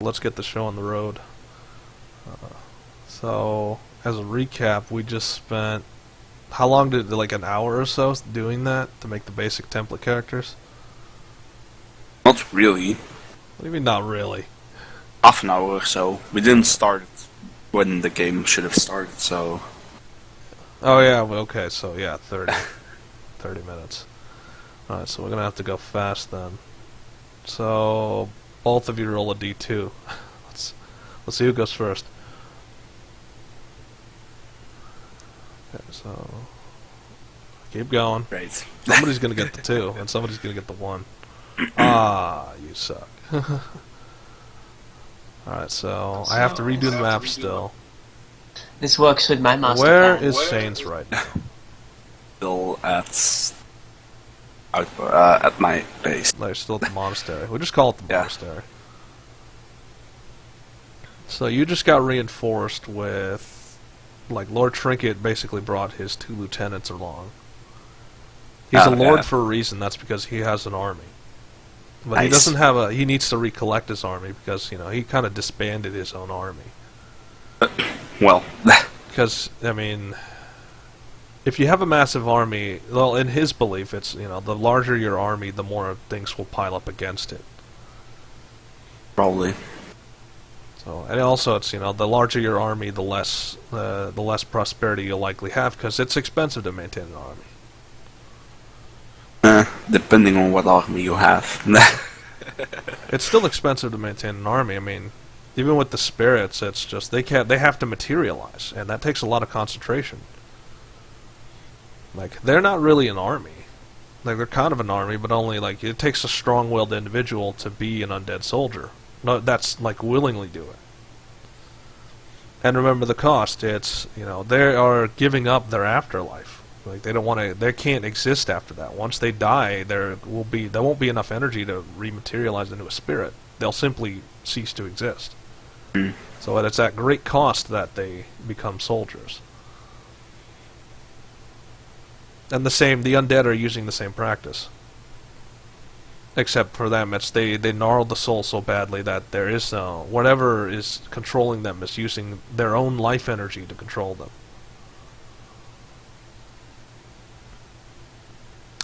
let's get the show on the road. So, as a recap, we just spent... How long did, like an hour or so doing that to make the basic template characters? Not really. What do you mean, not really? Half an hour or so. We didn't start it when the game should have started, so... Oh yeah, well, okay, so yeah, 30 minutes. Alright, so we're gonna have to go fast then. So, both of you roll a d2. Let's see who goes first. Okay, so... Keep going. Great. Somebody's gonna get the 2, and somebody's gonna get the 1. Ah, you suck. Alright, so I have to redo the map still. This works with my master Where plan. is Saints right now? Still at my base. They're still at the monastery. We'll just call it the Yeah. monastery. So you just got reinforced with... Like, Lord Trinket basically brought his 2 lieutenants along. He's a lord for a reason, that's because he has an army. But he doesn't have a... He needs to recollect his army because, you know, he kind of disbanded his own army. Well... Because, I mean... If you have a massive army, well, in his belief, it's, you know, the larger your army, the more things will pile up against it. Probably. So, and also, it's, you know, the larger your army, the less prosperity you'll likely have, because it's expensive to maintain an army. Depending on what army you have. It's still expensive to maintain an army. I mean, even with the spirits, it's just they have to materialize, and that takes a lot of concentration. Like, they're not really an army. Like, they're kind of an army, but only, like, it takes a strong-willed individual to be an undead soldier. No, that's, like, willingly do it. And remember the cost. It's, you know, they are giving up their afterlife. Like, they don't want to, they can't exist after that. Once they die, there won't be enough energy to rematerialize into a spirit. They'll simply cease to exist. Mm. So it's at great cost that they become soldiers. And the undead are using the same practice. Except for them, it's they gnarled the soul so badly that there is no... Whatever is controlling them is using their own life energy to control them.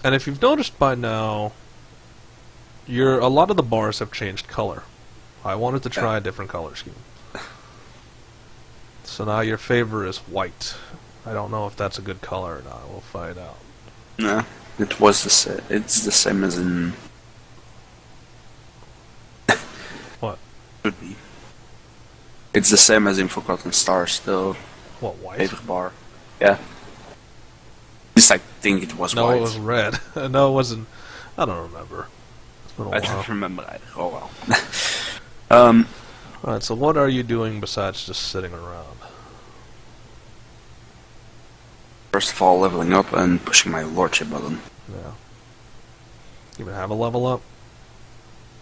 And if you've noticed by now, a lot of the bars have changed color. I wanted to try a different color scheme. So now your favor is white. I don't know if that's a good color or not. We'll find out. No, it was it's the same as in... What? Could be. It's the same as in Forgotten Stars, though. What, white? Favor bar. Yeah. At least I think it was No, white. it was red. No, it wasn't. I don't remember. It's been a while. I don't remember either. Oh well. Alright, so what are you doing besides just sitting around? First of all, leveling up and pushing my lordship button. Yeah. You even have a level up?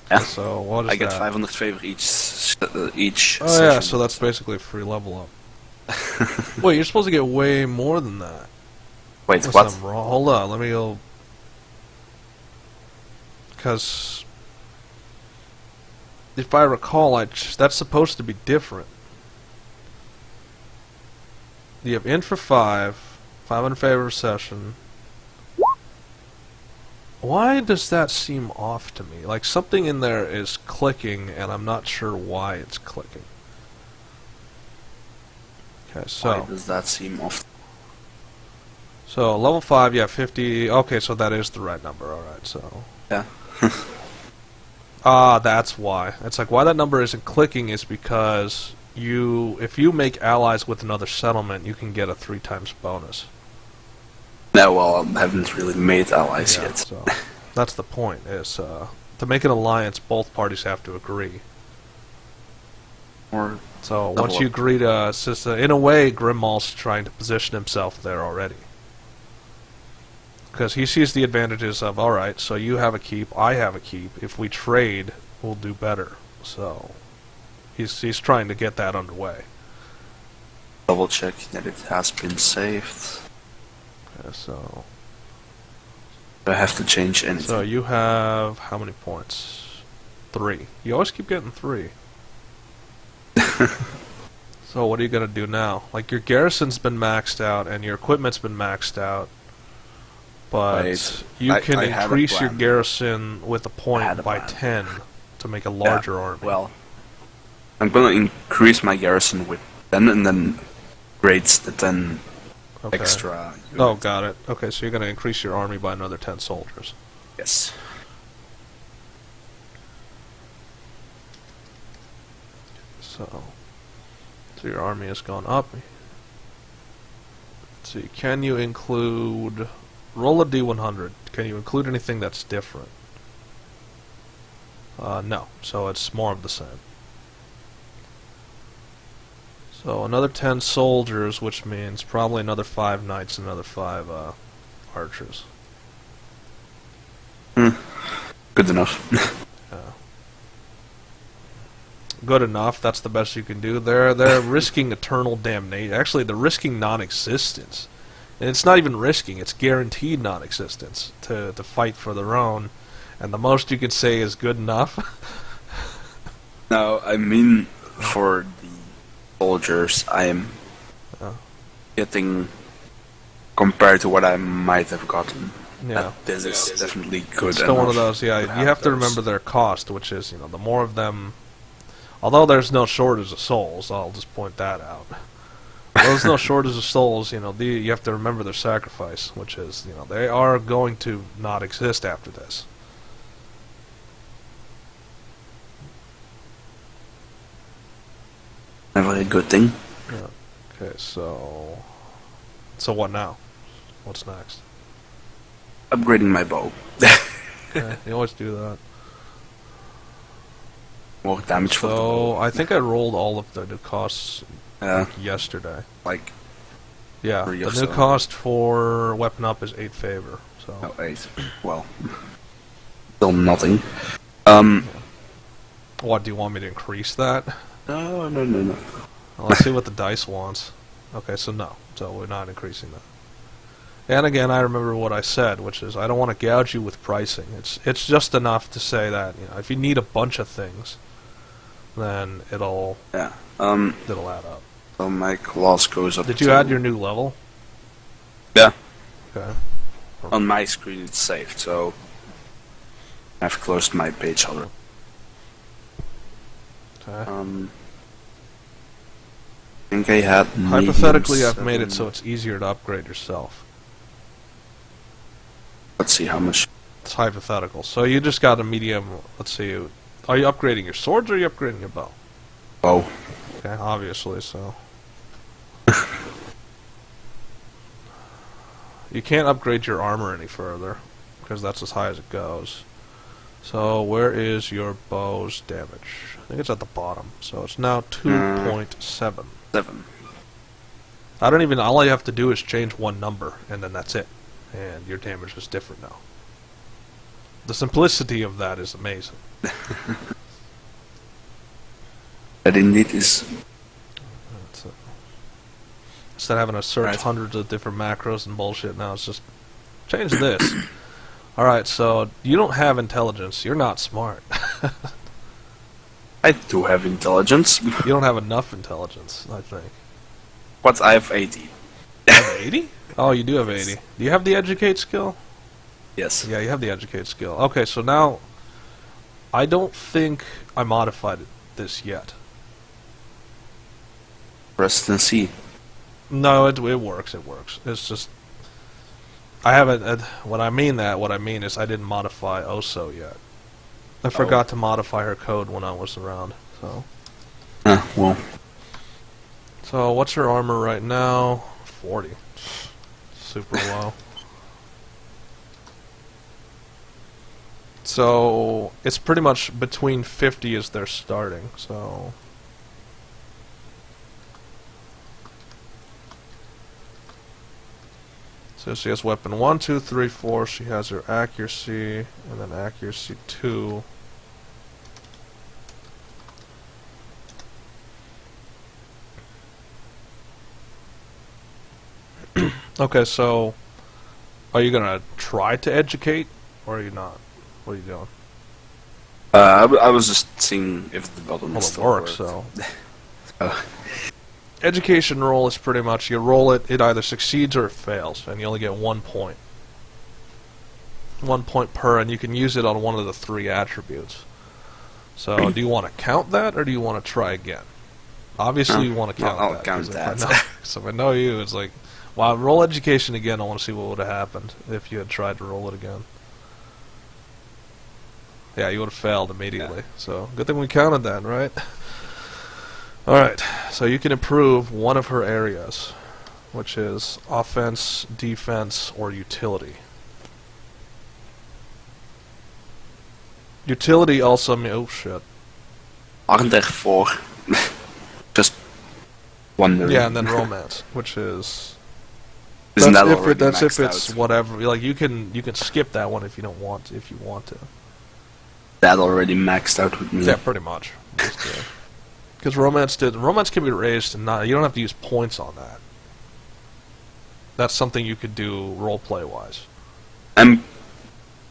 Yeah. So what is I get that? 500 favor each Oh session. yeah, so that's basically a free level up. Wait, you're supposed to get way more than that. Wait, Unless what? I'm wrong. Hold on, let me go... Because... If I recall, that's supposed to be different. You have in for 5 in favor of session. Why does that seem off to me? Like, something in there is clicking, and I'm not sure why it's clicking. Okay, so... Why does that seem off? So, level 5, yeah, 50... Okay, so that is the right number, alright, so... Yeah. Ah, that's why. It's like, why that number isn't clicking is because if you make allies with another settlement, you can get a 3 times bonus. No, well, I haven't really made allies Yeah, yet. so that's the point, is to make an alliance, both parties have to agree. Or So once you agree to... in a way, Grimmaul's trying to position himself there already. Because he sees the advantages of, alright, so you have a keep, I have a keep. If we trade, we'll do better. So he's trying to get that underway. double check that it has been saved. Okay, so... Do I have to change anything? So you have how many points? 3. You always keep getting 3. So what are you gonna do now? Like, your garrison's been maxed out and your equipment's been maxed out, but Wait, you I can had a increase your plan. garrison with a had point a by plan. 10 to make a larger Yeah, army. Well, I'm gonna increase my garrison with 10 and then grades the 10 Okay. extra. Oh, units. got it. Okay, so you're gonna increase your army by another 10 soldiers. Yes. So your army has gone up. Let's see, can you include... Roll a D100. Can you include anything that's different? No, so it's more of the same. So another 10 soldiers, which means probably another 5 knights and another 5 archers. Good enough. Good enough, that's the best you can do. They're risking eternal damnation. Actually, they're risking non-existence. And it's not even risking, it's guaranteed non-existence to fight for their own. And the most you could say is good enough. Now, I mean, for the soldiers, I am getting, compared to what I might have gotten, Yeah. this is definitely good. It's still one of enough those, yeah, to you have to those. remember their cost, which is, the more of them... Although there's no shortage of souls, I'll just point that out. There's no shortage of souls, you have to remember their sacrifice, which is, they are going to not exist after this. Never a good thing. Yeah. Okay, so what now? What's next? Upgrading my bow. Okay, you always do that. More damage for the So bow. I think I rolled all of the new costs Yeah, yesterday. like, Yeah, Three the or new so. cost for weapon up is 8 favor. So no, 8. Well, still nothing. what do you want me to increase that? No. Well, let's see what the dice wants. Okay, so no. So we're not increasing that. And again, I remember what I said, which is I don't want to gouge you with pricing. It's just enough to say that if you need a bunch of things, then it'll Yeah. add up. So my class goes up. Did you to- add your new level? Yeah. Okay. On my screen it's saved, so I've closed my page already. Okay. I think I had. Hypothetically, medium I've made it 7. so it's easier to upgrade yourself. Let's see how much. It's hypothetical. So you just got a medium. Let's see. Are you upgrading your swords or are you upgrading your bow? Oh, Okay, obviously, so. You can't upgrade your armor any further, because that's as high as it goes. So, where is your bow's damage? I think it's at the bottom. So, it's now 2.7. 7. I don't even, all you have to do is change one number, and then that's it. And your damage is different now. The simplicity of that is amazing. That indeed is. That's it. Instead of having to search Right. hundreds of different macros and bullshit, now it's just change this. Alright, so you don't have intelligence. You're not smart. I do have intelligence, You don't have enough intelligence, I think. but I have 80. You have 80? Oh, you do have 80. Do you have the educate skill? Yes. Yeah, you have the educate skill. Okay, so now I don't think I modified this yet. Press and C. No, it works. It works. It's just I haven't. What I mean is I didn't modify Oso yet. I forgot to modify her code when I was around. Well. So what's her armor right now? 40. Super low. So it's pretty much between 50 as they're starting. So. So she has weapon 1, 2, 3, 4. She has her accuracy, and then accuracy 2. Okay, so are you gonna try to educate, or are you not? What are you doing? I was just seeing if the button Well, it still works, worked. so. Education roll is pretty much, you roll it, it either succeeds or it fails, and you only get 1 point. 1 point per, and you can use it on one of the 3 attributes. So, do you want to count that, or do you want to try again? Obviously, you want to count that. I'll count that. So if I know you, it's like, wow, roll education again, I want to see what would have happened if you had tried to roll it again. Yeah, you would have failed immediately. Yeah. So, good thing we counted that, right? Alright, so you can improve one of her areas, which is offense, defense, or utility. Utility also oh shit. Aren't there 4? Just wondering. Yeah, and then romance, which is... Isn't that if already that's if maxed it's out? whatever. Like you can skip that one if you don't want to, if you want to. That already maxed out with me. Yeah, pretty much. Because romance can be raised, and you don't have to use points on that. That's something you could do roleplay wise. I'm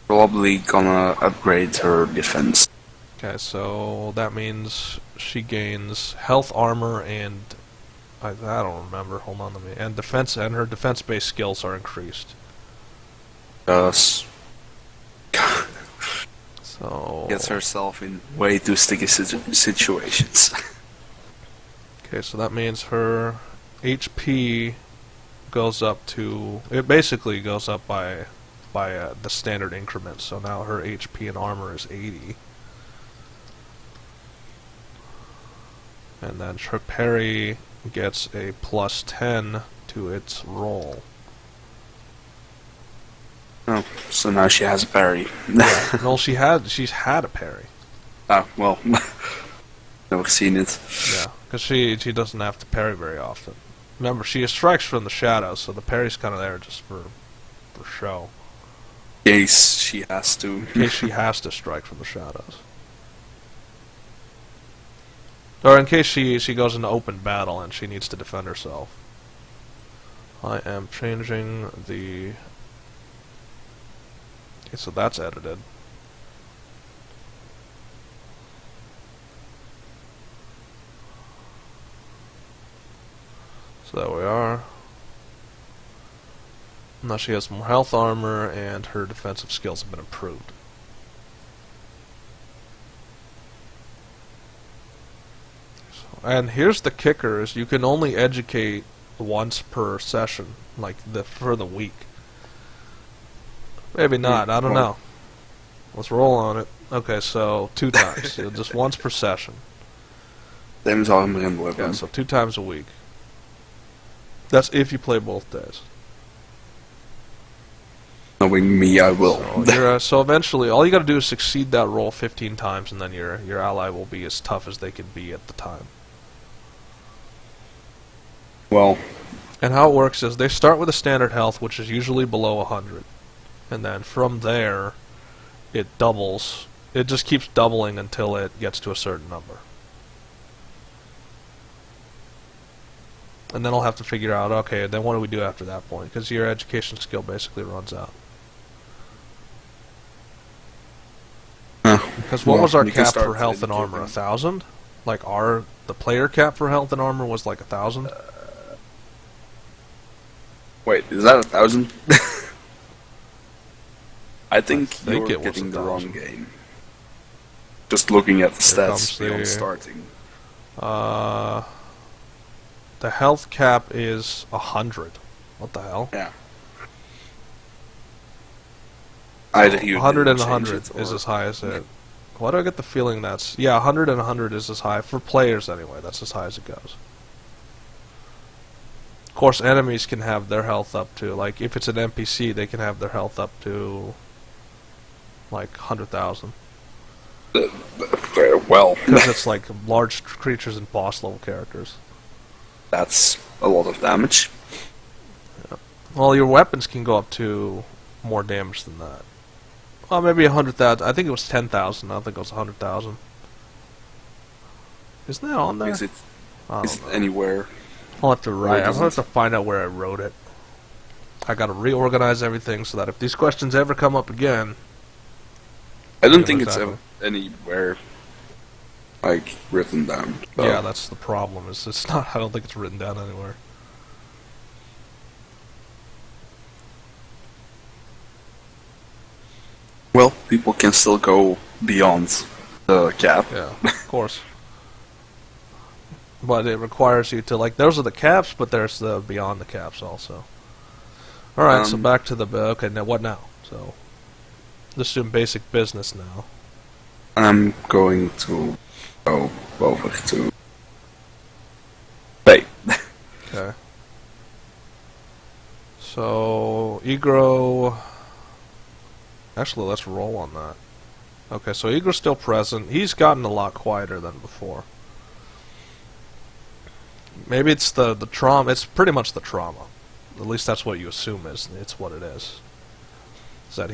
probably gonna upgrade her defense. Okay, so that means she gains health, armor, and I don't remember. Hold on, and defense, and her defense-based skills are increased. So Gets herself in way too sticky situations. Okay, so that means her HP goes up to... It basically goes up by the standard increment, so now her HP and armor is 80. And then her parry gets a plus 10 to its roll. Oh, so now she has a parry. Yeah, well, she's had a parry. Oh, well, never seen it. Yeah, because she doesn't have to parry very often. Remember, she strikes from the shadows, so the parry's kind of there just for show. In case she has to. In case she has to strike from the shadows. Or in case she goes into open battle and she needs to defend herself. I am changing the... Okay, so that's edited. So there we are. Now she has more health, armor, and her defensive skills have been improved. And here's the kicker: is you can only educate once per session, like for the week. Maybe not. I don't know. Let's roll on it. Okay, so 2 times, just once per session. Them's armor and weapon. Yeah, so 2 times a week. That's if you play both days. Knowing me, I will. So eventually, all you got to do is succeed that roll 15 times, and then your ally will be as tough as they can be at the time. Well, and how it works is they start with a standard health, which is usually below 100, and then from there, it doubles. It just keeps doubling until it gets to a certain number. And then I'll have to figure out, okay, then what do we do after that point? Because your education skill basically runs out. Because what was our cap for health and armor? 1,000? Like the player cap for health and armor was like 1,000? Wait, is that 1,000? I think you're getting the wrong game. Just looking at the stats beyond starting. The health cap is 100. What the hell? Yeah. So 100 and 100 is as high as it. Why do I get the feeling that's... Yeah, 100 and 100 is as high. For players, anyway, that's as high as it goes. Of course, enemies can have their health up to... Like, if it's an NPC, they can have their health up to... Like, 100,000. Well... Because it's like large creatures and boss-level characters. That's a lot of damage. Yeah. Well, your weapons can go up to more damage than that. Well, maybe 100,000. I think it was 10,000. I don't think it was 100,000. Isn't that on there? Is it anywhere? I'll have to write. I'll have to find out where I wrote it. I got to reorganize everything so that if these questions ever come up again, I don't think it's anywhere. like written down. So. Yeah, that's the problem. Is it's not? I don't think it's written down anywhere. Well, people can still go beyond the cap. Yeah, of course. But it requires you to, like, those are the caps, but there's the beyond the caps also. Alright, so back to the, okay, now what now? So, just doing basic business now. I'm going to go over to... Hey. Okay. So, Egro... Actually, let's roll on that. Okay, so Egro's still present. He's gotten a lot quieter than before. Maybe it's the trauma. It's pretty much the trauma. At least that's what you assume it's what it is. Is that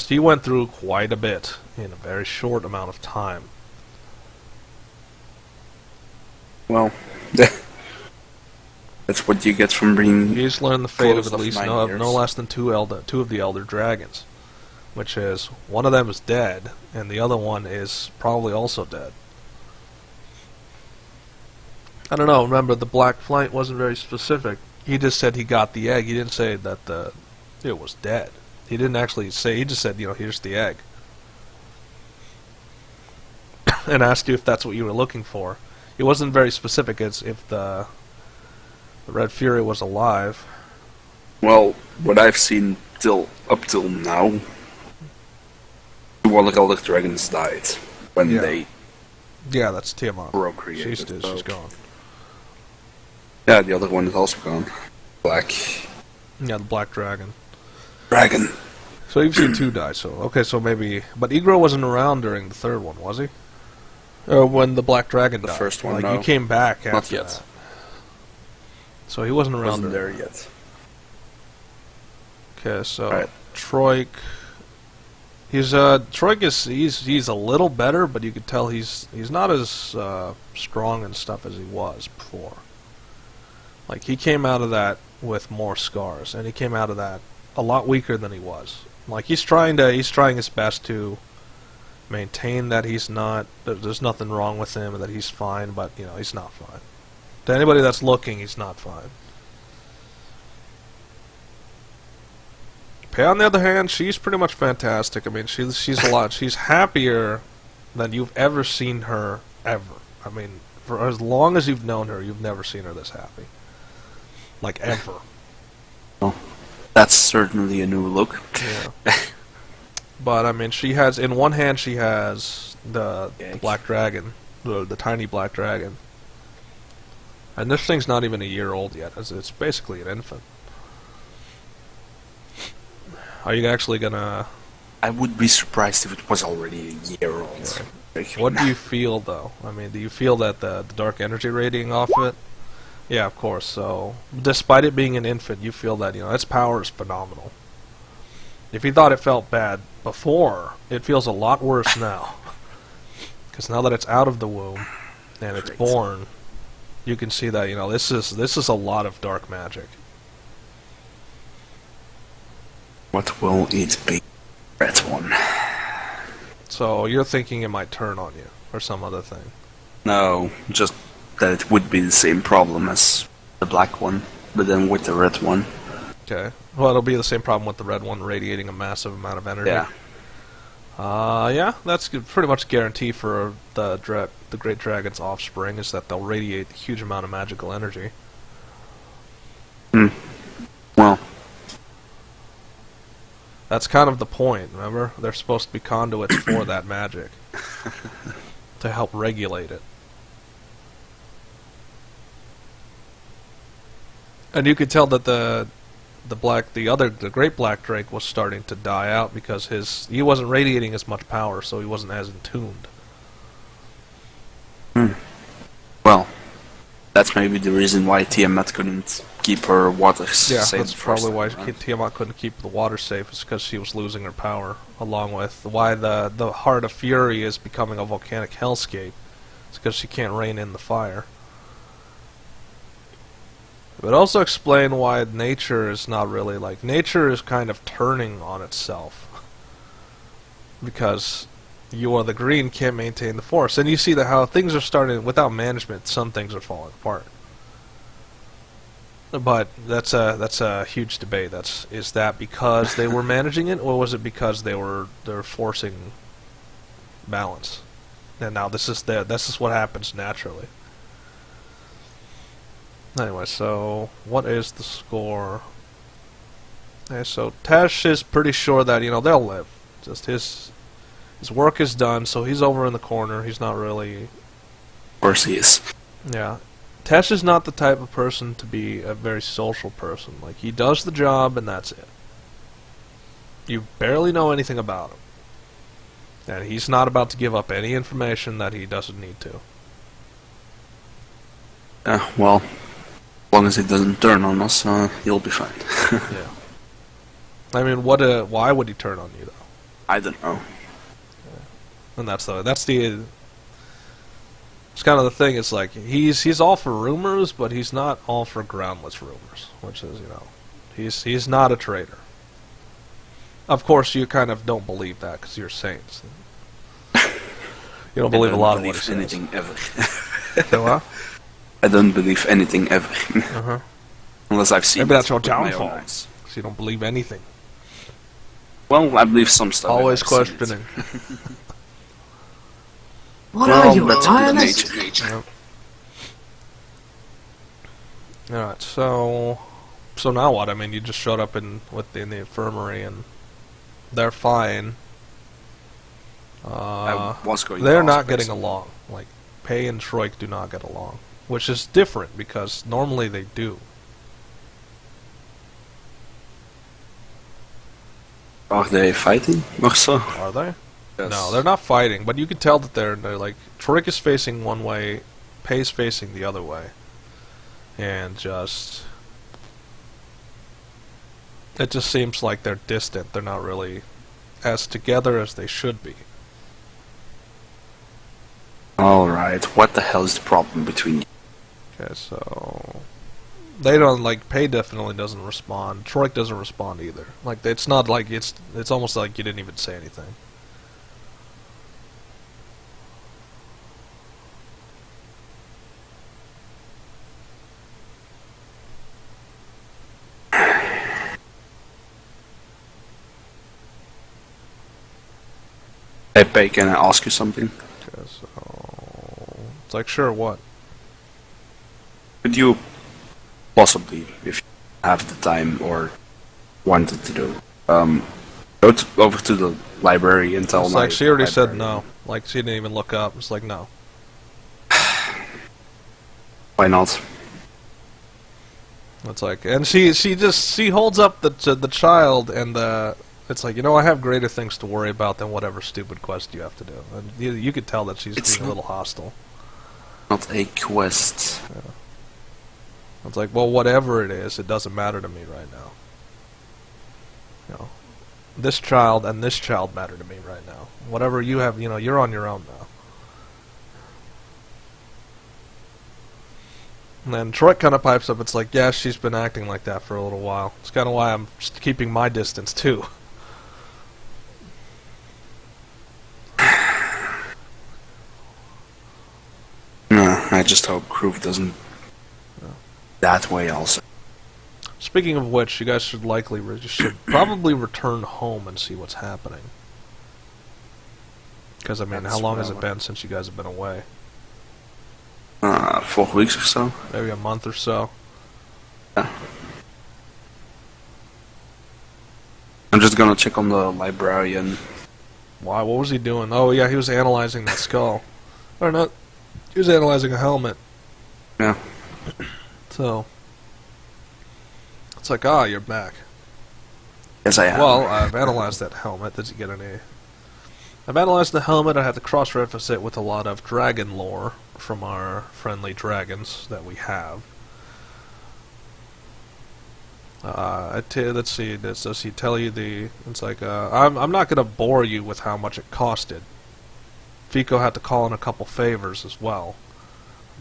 he went through quite a bit in a very short amount of time. Well, that's what you get from being. He's learned the fate of at least no less than two of the elder dragons, which is one of them is dead and the other one is probably also dead. I don't know. Remember, the Black Flight wasn't very specific. He just said he got the egg. He didn't say that it was dead. He didn't actually say. He just said, here's the egg, and asked you if that's what you were looking for. It wasn't very specific as if the Red Fury was alive. Well, what I've seen up till now, the Elder Dragons died when they. Yeah, that's Tiamat. Procreated. She's gone. Yeah, the other one is also gone. Black. Yeah, the Black Dragon. So you've seen two die, so... Okay, so maybe... But Egro wasn't around during the third one, was he? When the Black Dragon died. The first one, like, no. he came back after Not yet. that. So he wasn't around. Wasn't there yet. Okay, so... Right. Troik... Troik is... He's a little better, but you could tell he's not as strong and stuff as he was before. Like, he came out of that with more scars, and he came out of that a lot weaker than he was. Like, he's trying his best to maintain that there's nothing wrong with him, and that he's fine, but, he's not fine. To anybody that's looking, he's not fine. Pei, on the other hand, she's pretty much fantastic. I mean, she's happier than you've ever seen her, ever. I mean, for as long as you've known her, you've never seen her this happy. Like, ever. Well, that's certainly a new look. Yeah. But, I mean, she has... In one hand, she has the Black Dragon. The tiny Black Dragon. And this thing's not even a year old yet. It's basically an infant. Are you actually gonna... I would be surprised if it was already a year old. Yeah. What do you feel, though? I mean, do you feel that the dark energy radiating off of it? Yeah, of course. So, despite it being an infant, you feel that, its power is phenomenal. If you thought it felt bad before, it feels a lot worse now. Because now that it's out of the womb, and it's born, you can see that, this is a lot of dark magic. What will it be? Red one. So, you're thinking it might turn on you, or some other thing. No, just that it would be the same problem as the black one, but then with the red one. Okay. Well, it'll be the same problem with the red one radiating a massive amount of energy. Yeah. Yeah, that's pretty much a guarantee for the Great Dragon's offspring, is that they'll radiate a huge amount of magical energy. Well. That's kind of the point, remember? They're supposed to be conduits for that magic. To help regulate it. And you could tell that the Great Black Drake was starting to die out because he wasn't radiating as much power, so he wasn't as attuned. Well, that's maybe the reason why Tiamat couldn't keep her water safe. Yeah, that's probably why Tiamat couldn't keep the water safe, is because she was losing her power, along with why the Heart of Fury is becoming a volcanic hellscape. It's because she can't rein in the fire. It would also explain why nature is not really nature is kind of turning on itself. Because you are the green can't maintain the forest. And you see that how things are starting, without management, some things are falling apart. But that's a huge debate. Is that because they were managing it, or was it because they're forcing balance? And now this is what happens naturally. Anyway, so what is the score? Okay, so Tesh is pretty sure that they'll live. Just his work is done, so he's over in the corner. He's not really. Of course he is. Yeah. Tesh is not the type of person to be a very social person. Like, he does the job and that's it. You barely know anything about him. And he's not about to give up any information that he doesn't need to. Well, as long as he doesn't turn on us, he'll be fine. Yeah. I mean, why would he turn on you, though? I don't know. And that's it's kind of the thing. It's like he's all for rumors, but he's not all for groundless rumors. Which is, he's not a traitor. Of course, you kind of don't believe that because you're saints. You don't believe a lot of what he says. Anything ever. So what? I don't believe anything ever. Unless I've seen. Maybe that's your with my own downfall. eyes. Because you don't believe anything. Well, I believe some stuff. Always I've seen it. questioning. What are you, that's a good lioness? nature. Yep. Alright, so now what? I mean, you just showed up in the infirmary and they're fine. I was going to They're ask not getting basically. along. Like, Pei and Troik do not get along. Which is different, because normally they do. Are they fighting or so? Are they? Yes. No, they're not fighting, but you can tell that they're like, Troik is facing one way, Pei's facing the other way. And it just seems like they're distant. They're not really as together as they should be. Alright, what the hell is the problem between you? Okay, so they don't Pei definitely doesn't respond. Troik doesn't respond either. Like, it's not like it's almost like you didn't even say anything. Hey, Pei, can I ask you something? Okay, so it's like, sure, what? Could you possibly, if you have the time or wanted to do, go over to the library and tell It's my like she already said librarian? no. Like, she didn't even look up. It's like, no. Why not? It's like, and she holds up the child, and it's like, I have greater things to worry about than whatever stupid quest you have to do. And you could tell that she's being a little hostile. Not a quest. Yeah. It's like, well, whatever it is, it doesn't matter to me right now. This child and this child matter to me right now. Whatever you have, you're on your own now. And then Troy kind of pipes up. It's like, yeah, she's been acting like that for a little while. It's kind of why I'm just keeping my distance too. No, I just hope Groove doesn't that way also. Speaking of which, you guys should probably return home and see what's happening. Because, I mean, how long has it been since you guys have been away? 4 weeks or so. Maybe a month or so. Yeah. I'm just gonna check on the librarian. Why? What was he doing? Oh, yeah, he was analyzing that skull. Or not. He was analyzing a helmet. Yeah. So, it's like, you're back. Yes, I am. Well, I've analyzed that helmet. Did you get any? I've analyzed the helmet. I had to cross-reference it with a lot of dragon lore from our friendly dragons that we have. Let's see. Does he tell you the? It's like, I'm not gonna bore you with how much it costed. Fico had to call in a couple favors as well,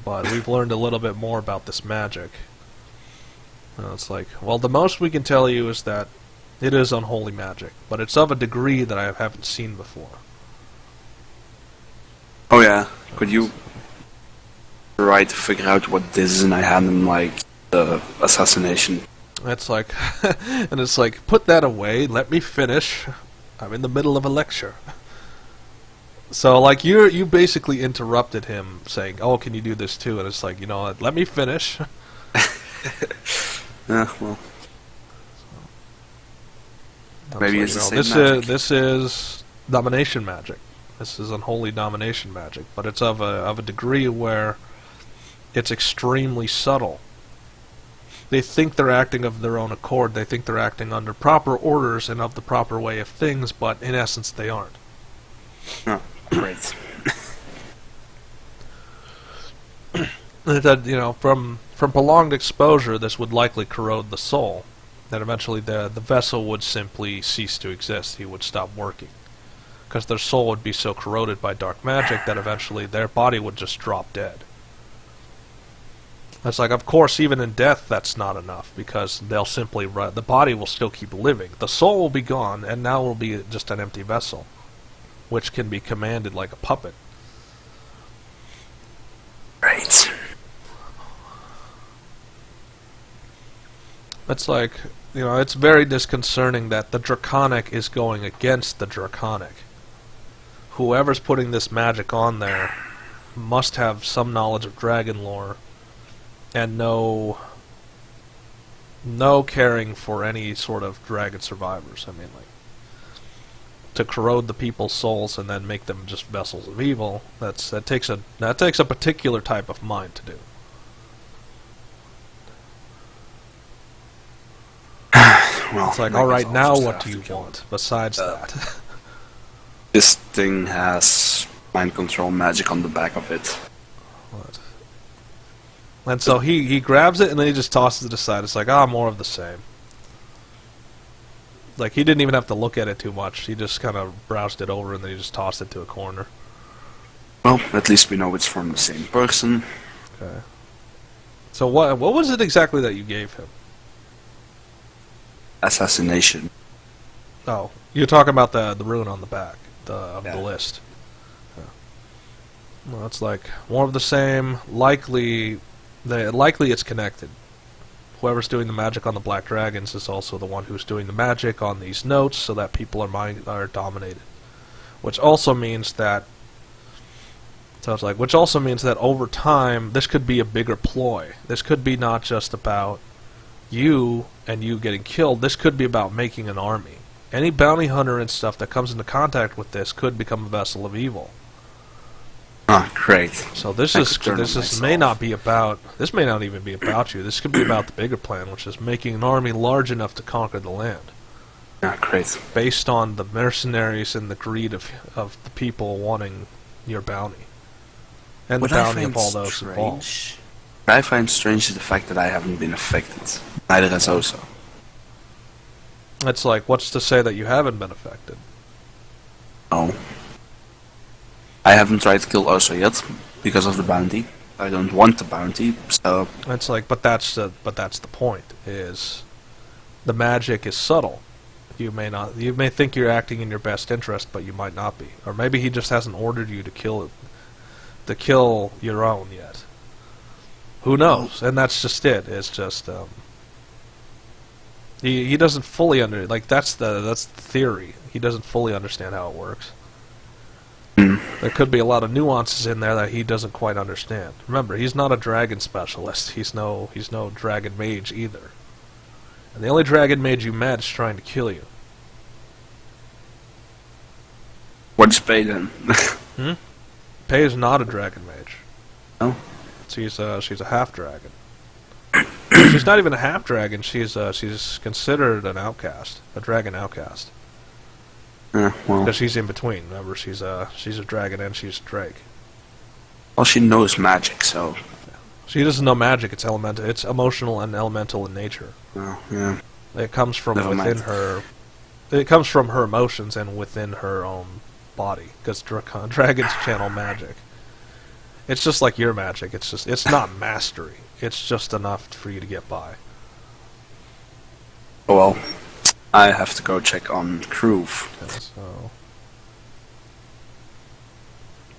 but we've learned a little bit more about this magic. It's like, well, the most we can tell you is that it is unholy magic, but it's of a degree that I haven't seen before. Oh yeah, could you try to figure out what this is? And I hand him like the assassination. It's like, and it's like, put that away. Let me finish. I'm in the middle of a lecture. So like you basically interrupted him, saying, "Oh, can you do this too?" And it's like, you know what? Let me finish. Yeah, well, maybe it's the same this magic. this is domination magic. This is unholy domination magic, but it's of a degree where it's extremely subtle. They think they're acting of their own accord. They think they're acting under proper orders and of the proper way of things, but in essence they aren't. Oh, great. That, you know, from prolonged exposure, this would likely corrode the soul. Then eventually the vessel would simply cease to exist. He would stop working. Because their soul would be so corroded by dark magic that eventually their body would just drop dead. It's like, of course, even in death, that's not enough, because they'll simply the body will still keep living. The soul will be gone, and now will be just an empty vessel, which can be commanded like a puppet. Right. It's like, you know, it's very disconcerting that the draconic is going against the draconic. Whoever's putting this magic on there must have some knowledge of dragon lore and no caring for any sort of dragon survivors. I mean, like, to corrode the people's souls and then make them just vessels of evil, that takes a particular type of mind to do. Well, It's like, I all guess right, I'll now just what have do you to kill want besides that? This thing has mind control magic on the back of it. What? And so he grabs it and then he just tosses it aside. It's like, more of the same. Like, he didn't even have to look at it too much. He just kind of browsed it over and then he just tossed it to a corner. Well, at least we know it's from the same person. Okay. So what was it exactly that you gave him? Assassination. Oh, you're talking about the rune on the back of Yeah. the list. Yeah. Well, it's like more of the same. Likely it's connected. Whoever's doing the magic on the black dragons is also the one who's doing the magic on these notes, so that people are dominated. Which also means that. So it's like, which also means that over time, this could be a bigger ploy. This could be not just about you and you getting killed. This could be about making an army. Any bounty hunter and stuff that comes into contact with this could become a vessel of evil. Ah, great. So this may not even be about you. This could be about the bigger plan, which is making an army large enough to conquer the land. Ah, great. Based on the mercenaries and the greed of the people wanting your bounty. And the bounty of all those involved. What I find strange is the fact that I haven't been affected. Neither has Oso. It's like, what's to say that you haven't been affected? No. I haven't tried to kill Oso yet, because of the bounty. I don't want the bounty, so... It's like, but that's the point, is the magic is subtle. You may think you're acting in your best interest, but you might not be. Or maybe he just hasn't ordered you to kill your own yet. Who knows? And that's just it. It's just he doesn't fully that's the theory. He doesn't fully understand how it works. There could be a lot of nuances in there that he doesn't quite understand. Remember, he's not a dragon specialist. He's no dragon mage either. And the only dragon mage you met is trying to kill you. What's Pei then? Pei is not a dragon mage. Oh? She's a half dragon. She's not even a half dragon. She's considered an outcast, a dragon outcast. Well... Because she's in between. Remember, she's a dragon and she's a drake. Well, she knows magic, so... She doesn't know magic. It's elemental. It's emotional and elemental in nature. Oh, yeah. It comes from Never within mind. her. It comes from her emotions and within her own body. Because dragons channel magic. It's just like your magic. It's not mastery. It's just enough for you to get by. Oh well. I have to go check on Groove. Okay, so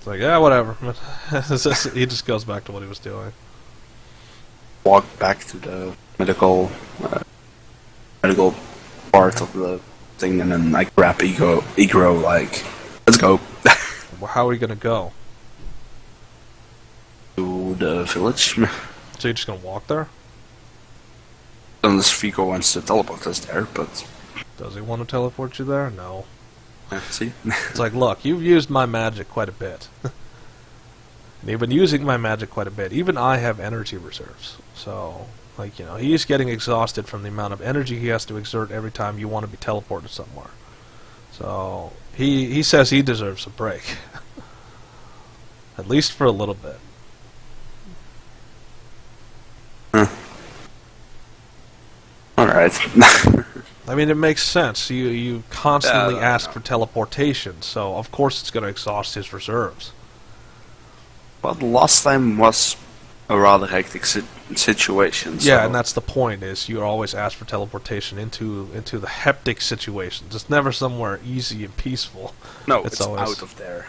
It's like, yeah, whatever. He just goes back to what he was doing. Walk back to the medical part of the thing, and then I grab Egro, like, let's go. Well, how are we gonna go? To the village. So you're just gonna walk there? Unless Vigo wants to teleport us there, but... Does he want to teleport you there? No. See? It's like, look, you've used my magic quite a bit. And you've been using my magic quite a bit. Even I have energy reserves. So, like, you know, he's getting exhausted from the amount of energy he has to exert every time you want to be teleported somewhere. So, he says he deserves a break. At least for a little bit. Alright. I mean, it makes sense. You constantly ask for teleportation, so of course it's going to exhaust his reserves. Well, the last time was a rather hectic situation. Yeah, so and that's the point, is you always ask for teleportation into the hectic situations. It's never somewhere easy and peaceful. no, it's it's always out of there.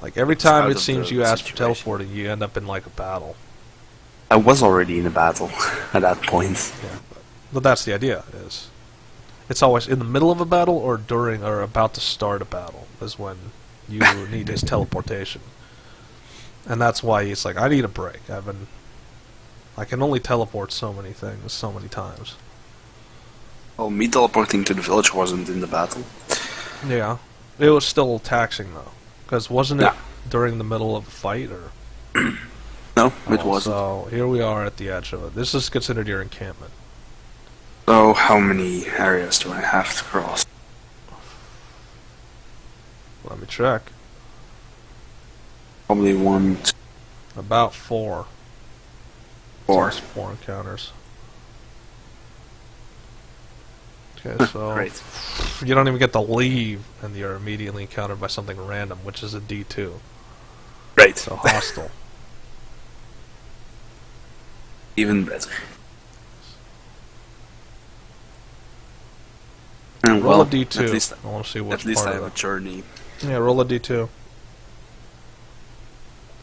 like every It's time out it of seems the you ask for situation. teleporting, you end up in like a battle. I was already in a battle at that point. Yeah, but that's the idea. Is it's always in the middle of a battle or during or about to start a battle is when you need his teleportation. And that's why he's like, I need a break. I can only teleport so many things, so many times. Well, me teleporting to the village wasn't in the battle. Yeah. It was still taxing, though. Because wasn't it Yeah. during the middle of a fight, or... No, it wasn't. So, here we are at the edge of it. This is considered your encampment. So, how many areas do I have to cross? Let me check. Probably 1, 2, About 4. 4. Says 4 encounters. Okay, so... Great. You don't even get to leave, and you're immediately encountered by something random, which is a D2. Great. So, hostile. Even better. And Roll well, a D2. At least, I want to see which at least part I of have a it. journey. Yeah, roll a D2.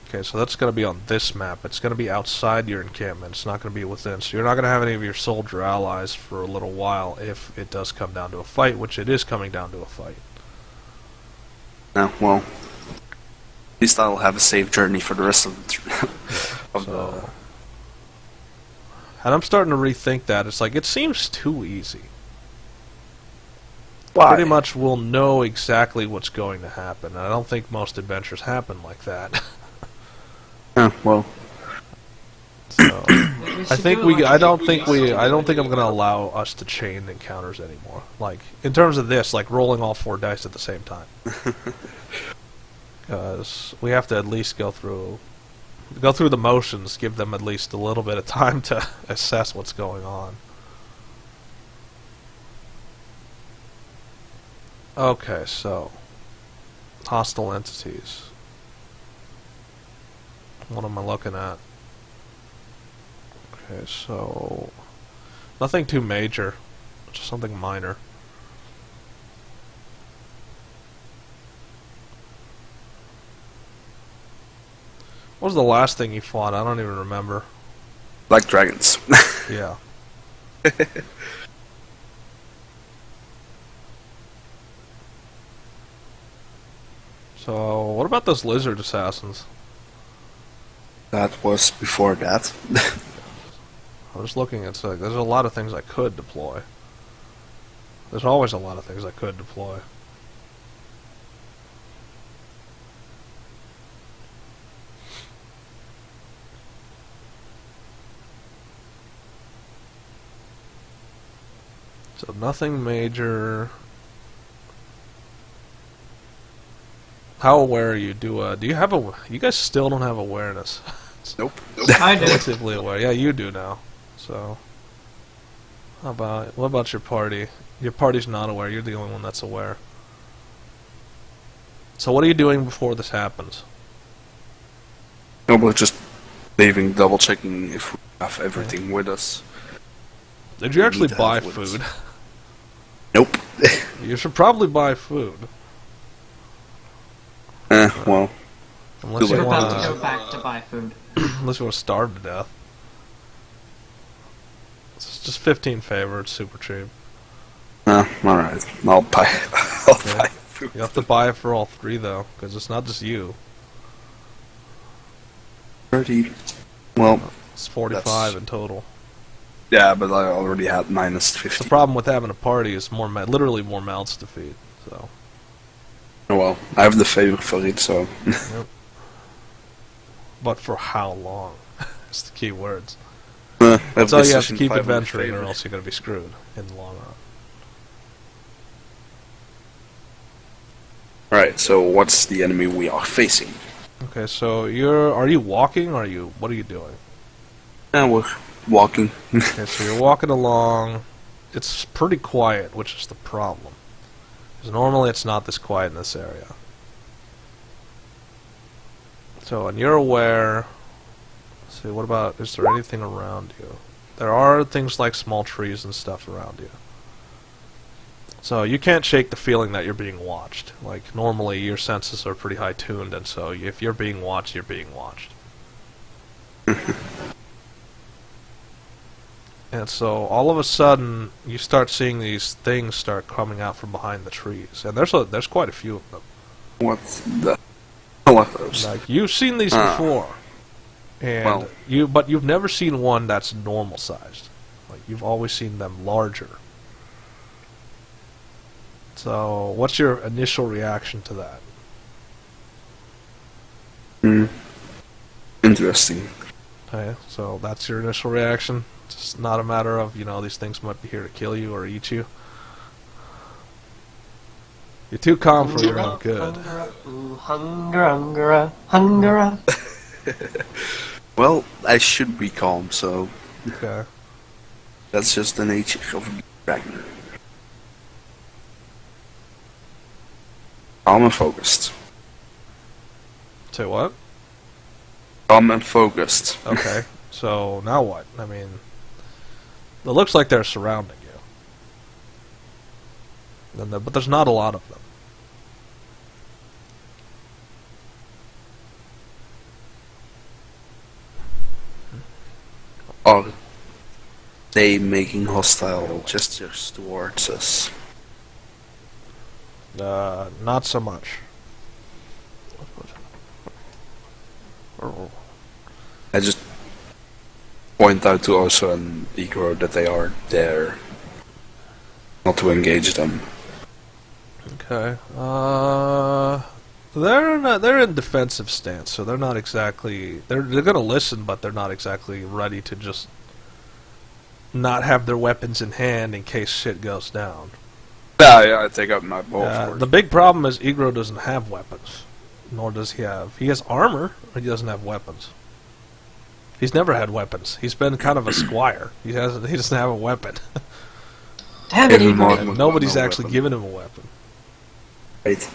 Okay, so that's going to be on this map. It's going to be outside your encampment. It's not going to be within. So you're not going to have any of your soldier allies for a little while if it does come down to a fight, which it is coming down to a fight. No, well, at least I'll have a safe journey for the rest of the... So, and I'm starting to rethink that. It's like, it seems too easy. Why? Pretty much we'll know exactly what's going to happen. And I don't think most adventures happen like that. Oh, well. So, I don't think I'm going to allow us to chain encounters anymore. Like, in terms of this, like rolling all 4 dice at the same time. Because we have to at least go through the motions, give them at least a little bit of time to assess what's going on. Okay, so hostile entities. What am I looking at? Okay, so nothing too major, just something minor. What was the last thing you fought? I don't even remember. Like dragons. Yeah. So, what about those lizard assassins? That was before that. I was looking at like, there's a lot of things I could deploy. There's always a lot of things I could deploy. So nothing major. How aware are you? Do you have you guys still don't have awareness? Nope. I do. Relatively aware. Yeah, you do now. So, what about your party? Your party's not aware. You're the only one that's aware. So what are you doing before this happens? No, we're just leaving, double checking if we have everything with us. Did you actually need to buy have with us. food? Nope. You should probably buy food. Well, Unless Too you We're late. about to want go back to buy food. unless you want to starve to death. It's just 15 favor. It's super cheap. alright. I'll buy. I'll Okay. buy food. You have to buy it for all three though, because it's not just you. 30. Well, It's 45 That's- in total. yeah, but I already had minus The 50. problem with having a party is literally more mouths to feed. So Oh well, I have the favor for it, so. but for how long? It's the key words. That's So you have to keep adventuring, or else you're going to be screwed in the long run. Alright, so what's the enemy we are facing? Okay, so are you walking? Or what are you doing? We're walking. Okay, so you're walking along. It's pretty quiet, which is the problem. Because normally it's not this quiet in this area. So, and you're aware. Let's see, what about, is there anything around you? There are things like small trees and stuff around you. So you can't shake the feeling that you're being watched. Like, normally your senses are pretty high tuned, and so if you're being watched, you're being watched. And so all of a sudden, you start seeing these things start coming out from behind the trees, and there's quite a few of them. What the hell are those? Like, you've seen these Ah. before, and Well. but you've never seen one that's normal sized. Like, you've always seen them larger. So, what's your initial reaction to that? Interesting. Okay, so that's your initial reaction. It's not a matter of, these things might be here to kill you or eat you. You're too calm for your own good. Hunger. Well, I should be calm, so Okay. that's just the nature of a dragon. Calm and focused. Say what? Calm and focused. Okay. So, now what? I mean, it looks like they're surrounding you. But there's not a lot of them. Are they making hostile gestures towards us? Not so much. Oh. I just point out to Oso and Igor that they are there, not to engage them. Okay. They're in defensive stance, so they're not exactly. They're gonna listen, but they're not exactly ready to just not have their weapons in hand in case shit goes down. Yeah, I take out my bow, of course. The big problem is Igro doesn't have weapons, nor does he have. He has armor, but he doesn't have weapons. He's never had weapons. He's been kind of a squire. He doesn't have a weapon. Damn it, Even more- Igor. And nobody's no actually weapon. given him a weapon. Right.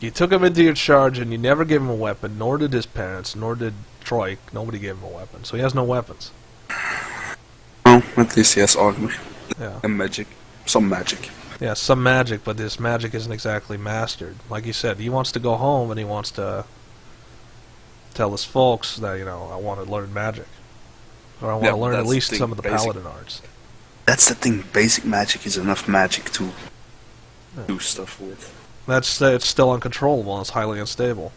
You took him into your charge, and you never gave him a weapon, nor did his parents, nor did Troy. Nobody gave him a weapon, so he has no weapons. Well, at least he has armor Yeah, and magic. Some magic. yeah, some magic, but this magic isn't exactly mastered. Like you said, he wants to go home, and he wants to tell his folks that, I want to learn magic. Or I want Yeah, to learn at that's least the some of the basic- paladin arts. That's the thing. Basic magic is enough magic to do stuff with. It's still uncontrollable and it's highly unstable.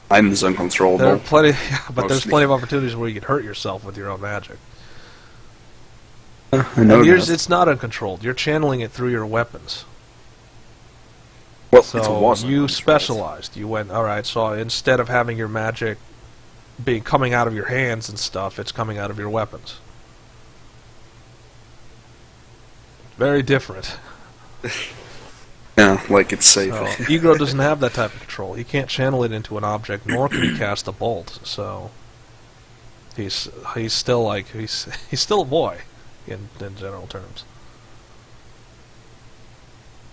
Mine is There are uncontrollable. plenty, but there's Mostly. plenty of opportunities where you can hurt yourself with your own magic. I know And yours, that. it's not uncontrolled. You're channeling it through your weapons. Well, it So was you uncontrolled. specialized. You went, alright, so instead of having your magic being coming out of your hands and stuff, it's coming out of your weapons. Very different. Yeah, like it's So, safe. Igro doesn't have that type of control. He can't channel it into an object, nor can he cast a bolt. So he's still like he's still a boy in general terms.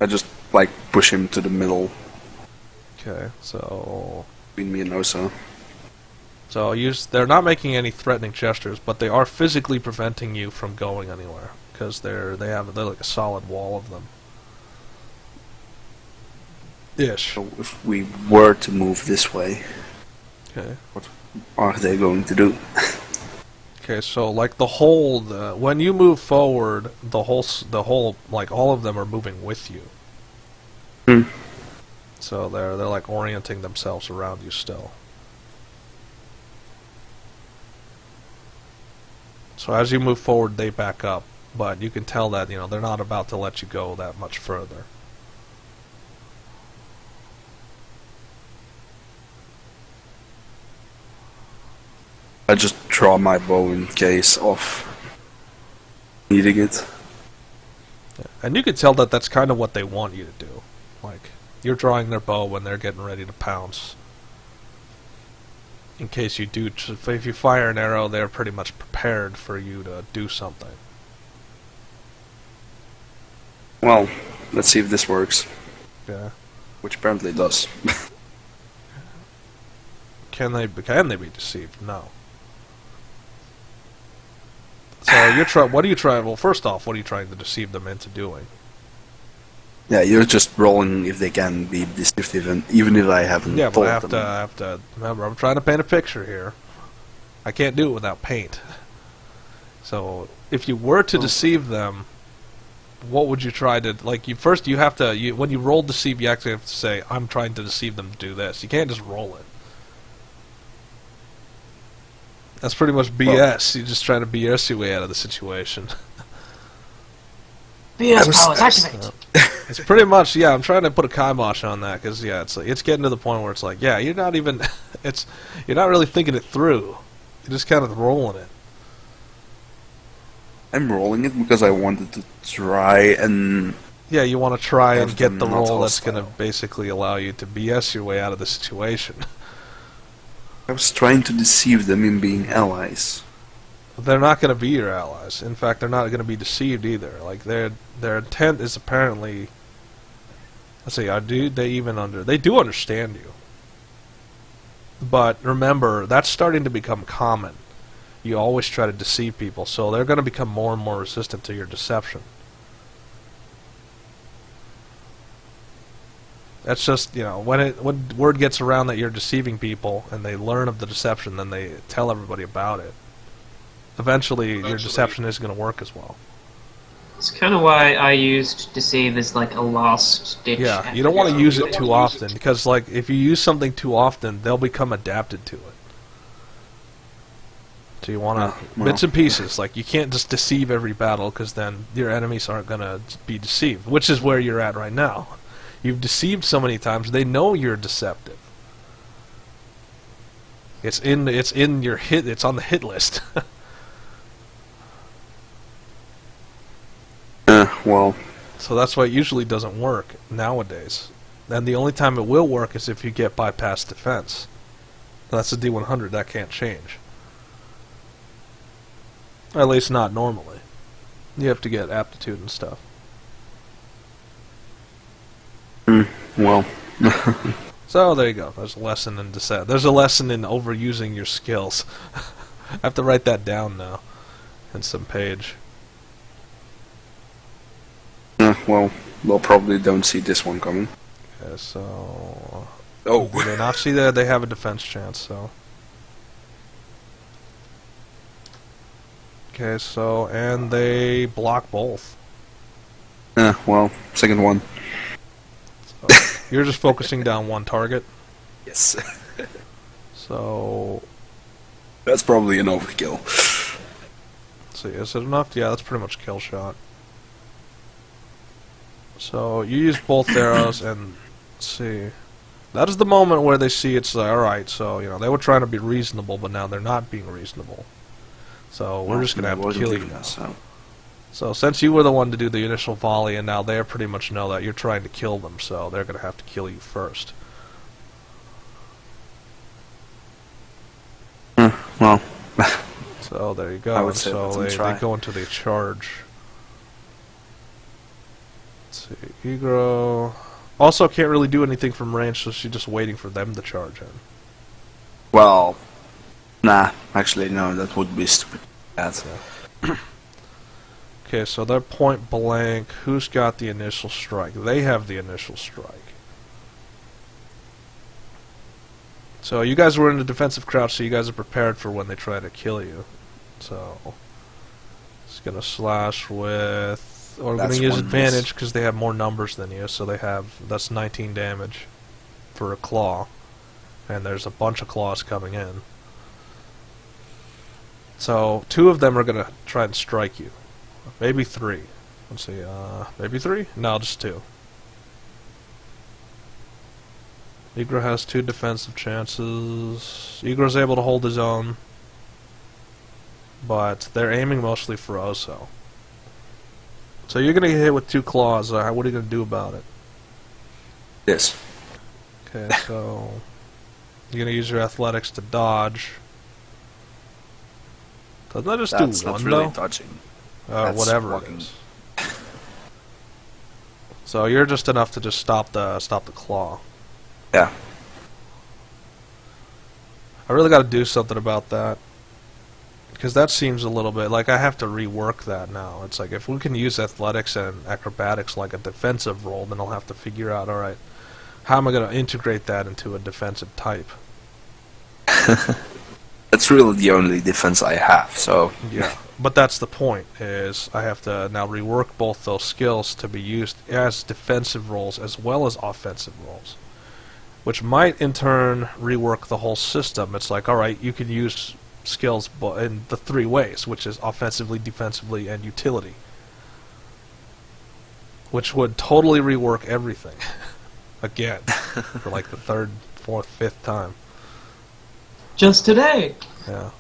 I just like push him to the middle Okay, so between me and Osa. they're not making any threatening gestures, but they are physically preventing you from going anywhere because they're like a solid wall of them. Ish. So if we were to move this way, Okay. what are they going to do? Okay, so like the whole, when you move forward, the whole, like all of them are moving with you. Hmm. So they're like orienting themselves around you still. So as you move forward, they back up, but you can tell that they're not about to let you go that much further. I just draw my bow in case of needing it. And you can tell that that's kind of what they want you to do. Like, you're drawing their bow when they're getting ready to pounce. In case you do, if you fire an arrow, they're pretty much prepared for you to do something. Well, let's see if this works. Yeah. Which apparently does. Can they be deceived? No. So what are you trying? Well, first off, what are you trying to deceive them into doing? Yeah, you're just rolling if they can be deceived, even if I haven't Yeah, told but them. I have to remember. I'm trying to paint a picture here. I can't do it without paint. So if you were to deceive them, what would you try to like? You have to when you roll deceive, you actually have to say, "I'm trying to deceive them to do this." You can't just roll it. That's pretty much BS. You just try to BS your way out of the situation. BS powers activate. It's pretty much, yeah, I'm trying to put a kibosh on that, because, yeah, it's getting to the point where it's like, yeah, you're not even, you're not really thinking it through. You're just kind of rolling it. I'm rolling it because I wanted to try and... Yeah, you want to try and Have get them the not roll that's going to hostile. basically allow you to BS your way out of the situation. I was trying to deceive them in being allies. They're not going to be your allies. In fact, they're not going to be deceived either. Like, their intent is apparently... Let's see, they do understand you. But remember, that's starting to become common. You always try to deceive people, so they're going to become more and more resistant to your deception. That's just, when word gets around that you're deceiving people, and they learn of the deception, then they tell everybody about it. Eventually your deception isn't going to work as well. It's kind of why I used deceive as like a last ditch. Yeah, you don't want to use it too often, because like if you use something too often, they'll become adapted to it. So you want to bits and pieces. Like you can't just deceive every battle, because then your enemies aren't going to be deceived, which is where you're at right now. You've deceived so many times, they know you're deceptive. It's in your hit. It's on the hit list. Well... So that's why it usually doesn't work nowadays. And the only time it will work is if you get bypass defense. That's a D100, that can't change. Or at least not normally. You have to get aptitude and stuff. Well... So there you go. There's a lesson in There's a lesson in overusing your skills. I have to write that down now. In some page. well, they'll probably don't see this one coming. Okay, so... Oh! Do they not see that? They have a defense chance, so... Okay, so... And they block both. Well, second one. So you're just focusing down one target. Yes. So... That's probably an overkill. Let's see, is it enough? Yeah, that's pretty much kill shot. So you use both arrows, and let's see. That is the moment where they see it's alright, so, they were trying to be reasonable, but now they're not being reasonable. So we're just going to have to kill you now. So since you were the one to do the initial volley, and now they pretty much know that you're trying to kill them, so they're going to have to kill you first. Well... So there you go. I would say let them So try. they go into the charge. Let's see, Egro... Also can't really do anything from range, so she's just waiting for them to charge in. Well... Nah, actually no, that would be stupid. That's... Okay, so they're point blank. Who's got the initial strike? They have the initial strike. So you guys were in a defensive crouch, so you guys are prepared for when they try to kill you. So it's gonna slash with, or we're gonna use advantage because they have more numbers than you. So that's 19 damage for a claw, and there's a bunch of claws coming in. So 2 of them are gonna try and strike you, maybe 3. Let's see, maybe 3? No, just 2. Igor has 2 defensive chances. Igor's able to hold his own, but they're aiming mostly for Oso. So you're gonna get hit with 2 claws. What are you gonna do about it? Yes. Okay, so you're gonna use your athletics to dodge. Doesn't that just That's do 1 not really though? dodging. Whatever it is. So you're just enough to just stop the claw. Yeah. I really got to do something about that, because that seems a little bit like I have to rework that now. It's like if we can use athletics and acrobatics like a defensive role, then I'll have to figure out, all right, how am I going to integrate that into a defensive type? That's really the only defense I have, so... Yeah, but that's the point, is I have to now rework both those skills to be used as defensive roles as well as offensive roles, which might in turn rework the whole system. It's like, alright, you can use skills in the 3 ways, which is offensively, defensively, and utility, which would totally rework everything again for like the 3rd, 4th, 5th time. Just today. Yeah.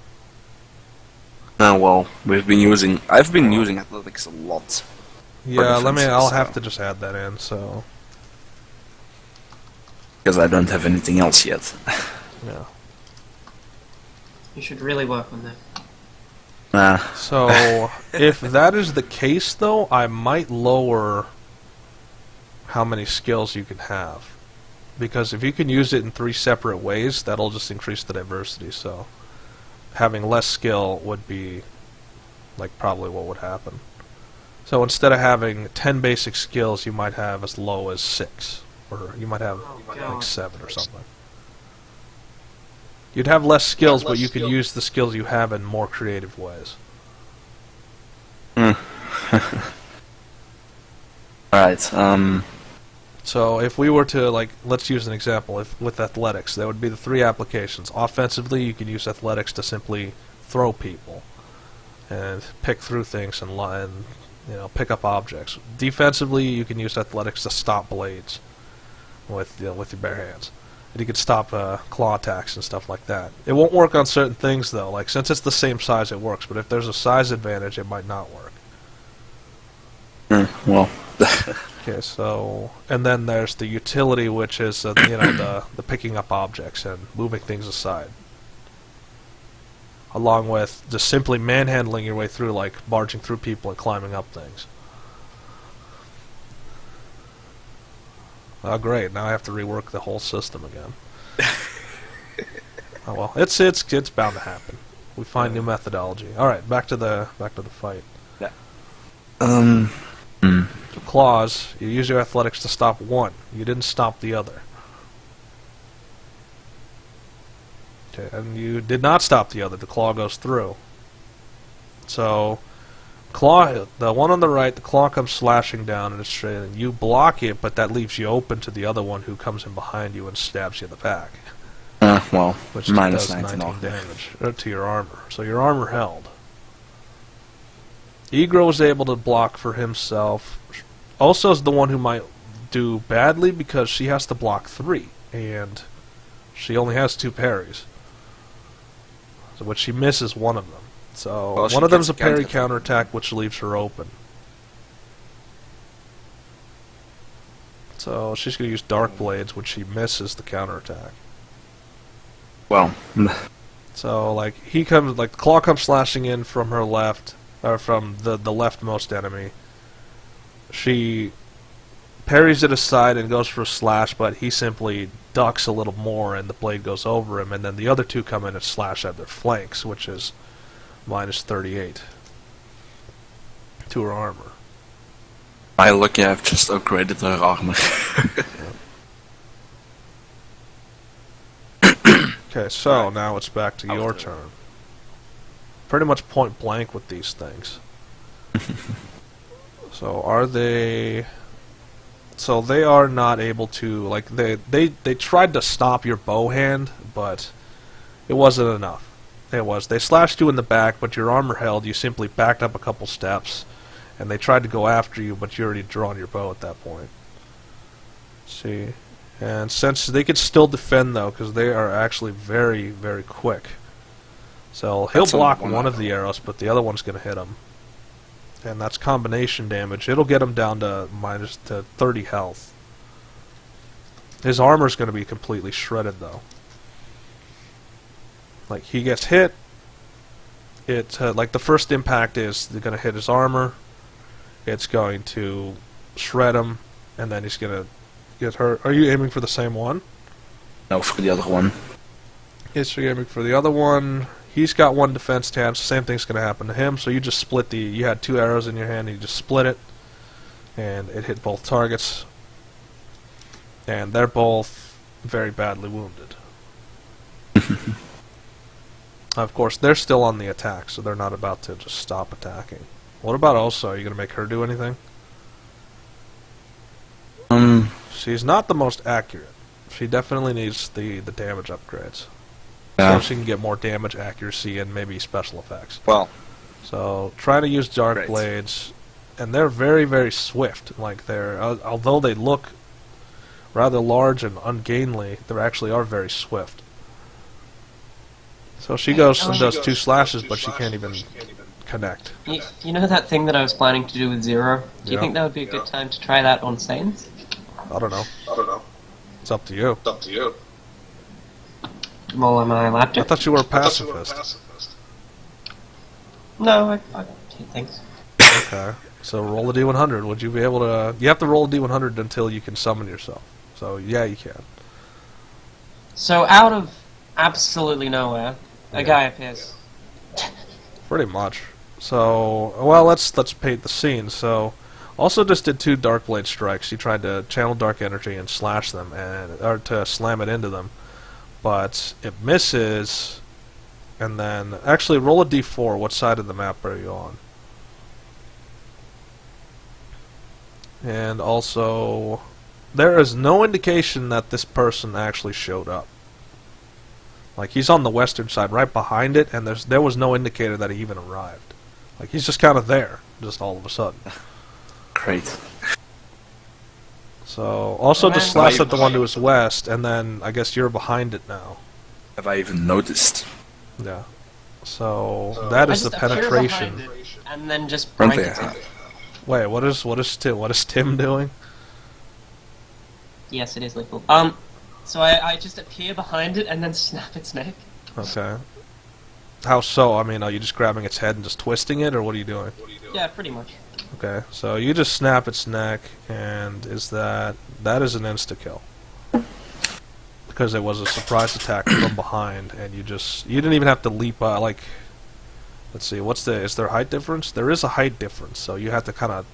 well, I've been using athletics a lot. Yeah, I'll have to just add that in, so... Because I don't have anything else yet. Yeah. You should really work on that. So, if that is the case, though, I might lower how many skills you can have. Because if you can use it in 3 separate ways, that'll just increase the diversity, so having less skill would be, like, probably what would happen. So instead of having 10 basic skills, you might have as low as 6. Or you might have like 7 or something. You'd have less skills, but you can use the skills you have in more creative ways. Alright, So if we were to, like, let's use an example. With athletics, there would be the 3 applications. Offensively, you can use athletics to simply throw people and pick through things and pick up objects. Defensively, you can use athletics to stop blades with your bare hands. And you can stop claw attacks and stuff like that. It won't work on certain things, though. Like, since it's the same size, it works. But if there's a size advantage, it might not work. well... Okay, so... And then there's the utility, which is, the picking up objects and moving things aside. Along with just simply manhandling your way through, like barging through people and climbing up things. Oh, great! Now I have to rework the whole system again. Oh well, it's bound to happen. We find new methodology. All right, back to the fight. Yeah. So claws, you use your athletics to stop one. You didn't stop the other. Okay, and you did not stop the other. The claw goes through. So, claw, the one on the right, the claw comes slashing down and it's straight, and you block it, but that leaves you open to the other one who comes in behind you and stabs you in the back. Well, which minus does 19 damage to your armor. So your armor held. Egro was able to block for himself. Also is the one who might do badly because she has to block 3, and she only has 2 parries. So which she misses one of them. So well, one of them's a parry counterattack, which leaves her open. So she's going to use Dark Blades, which she misses the counterattack. Well, so like the claw comes slashing in from her left, or from the leftmost enemy. She parries it aside and goes for a slash, but he simply ducks a little more, and the blade goes over him. And then the other 2 come in and slash at their flanks, which is minus 38 to her armor. I lucky I've just upgraded her armor. Okay, so now it's back to your turn. Pretty much point blank with these things. So are they... So they are not able to, like, they tried to stop your bow hand, but it wasn't enough. They slashed you in the back, but your armor held. You simply backed up a couple steps, and they tried to go after you, but you already drawn your bow at that point. See, and since they could still defend though, because they are actually very, very quick. So he'll block one of the arrows, but the other one's going to hit him. And that's combination damage. It'll get him down to to 30 health. His armor's going to be completely shredded, though. Like, he gets hit. Like, the first impact is they're going to hit his armor. It's going to shred him, and then he's going to get hurt. Are you aiming for the same one? No, for the other one. Yes, you're aiming for the other one. He's got one defense tab, so same thing's going to happen to him. So you just split you had 2 arrows in your hand, and you just split it, and it hit both targets. And they're both very badly wounded. Of course, they're still on the attack, so they're not about to just stop attacking. What about Osa? Are you going to make her do anything? She's not the most accurate. She definitely needs the damage upgrades. So she can get more damage, accuracy, and maybe special effects. Well, so try to use dark blades, and they're very, very swift. Like although they look rather large and ungainly, they actually are very swift. So she goes and does 2 slashes, but she can't even connect. You know that thing that I was planning to do with Zero? Do you think that would be a good time to try that on Saints? I don't know. It's up to you. Well, am I allowed to? I thought you were a pacifist. No, I hate things. Okay. So roll a d100. Would you be able to... You have to roll a d100 until you can summon yourself. So, yeah, you can. So, out of absolutely nowhere, a guy appears. Pretty much. So, well, let's paint the scene. So, also just did 2 dark blade strikes. He tried to channel dark energy and slash them, or to slam it into them. But it misses, and then... Actually, roll a d4. What side of the map are you on? And also, there is no indication that this person actually showed up. Like, he's on the western side, right behind it, and there was no indicator that he even arrived. Like, he's just kind of there, just all of a sudden. Great. So, also just slash at the one to his west, and then I guess you're behind it now. Have I even noticed? Yeah. So that is the penetration. And then just break it. Wait, what is Tim doing? Yes, it is lethal. So I just appear behind it and then snap its neck. Okay. How so? I mean, are you just grabbing its head and just twisting it, or what are you doing? Yeah, pretty much. Okay, so you just snap its neck, and that is an insta-kill. Because it was a surprise attack from behind, and you didn't even have to leap, like, let's see, is there a height difference? There is a height difference, so you have to kind of